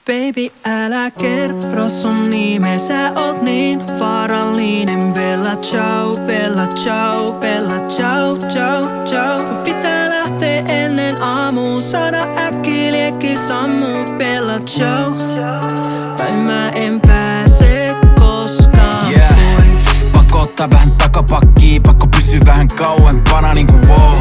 Baby, älä kerro sun nimeä, sä oot niin vaarallinen. Bella ciao, bella ciao, bella ciao, ciao, ciao. Pitää lähteä ennen aamua, saada äkkiliekki sammuu. Bella ciao, tai mä en pääse koskaan pois. Pakko ottaa vähän takapakkii, pakko pysyä vähän kauempana niinku wow.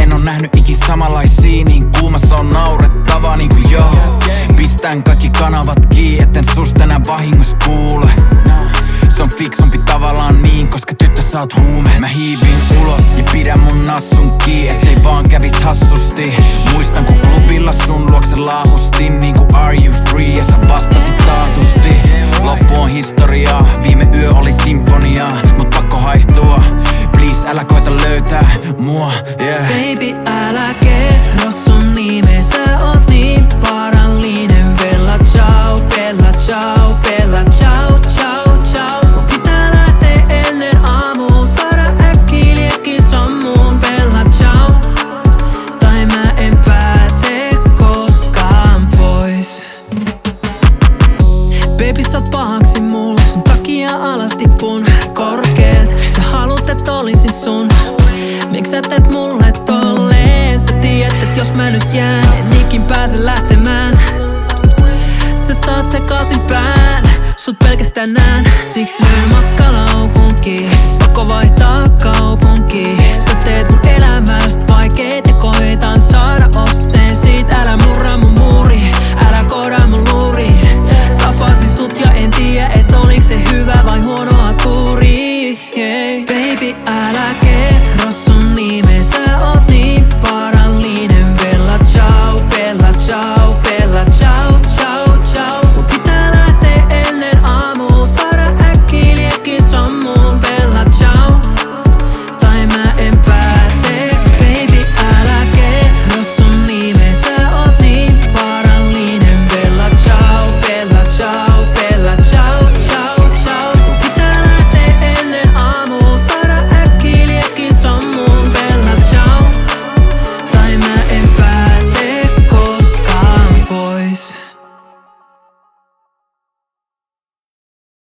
En oo nähnyt ikin samanlaisia, niin kuumassa on naurettavaa niinku joo. Pistän kaikki kanavat kiinni, etten susta enää vahingossa kuule. Se on fiksumpi tavallaan niin, koska tyttö sä oot huume. Mä hiivin ulos ja pidän mun nassun kiinni, ettei vaan kävis hassusti. Muistan kun klubilla sun luokse laahustin, niinku are you free, ja sä vastasit taatusti. Loppu on historiaa, viime yö oli sinfoniaa, mut pakko haihtua. Please älä koita löytää mua, yeah. Baby, älä kerro sun nimeä, sä oot niin vaarallinen. Bella ciao, bella ciao, bella ciao, ciao, ciao. Mun pitää lähteä ennen aamua, saada äkkiliekki sammuun. Bella ciao, tai mä en pääse koskaan pois. Baby, sä oot pahaksi mulle, sun takia alas tippun korkeelt. Sä haluut, et olisin sun, miks sä teet mulle tolleen? Sä tiedät, et jos mä nyt jään, en ikin pääse lähtemään. Sä saat sekaisin pään, sut pelkästään näen, siksi lyön matkalaukunkin.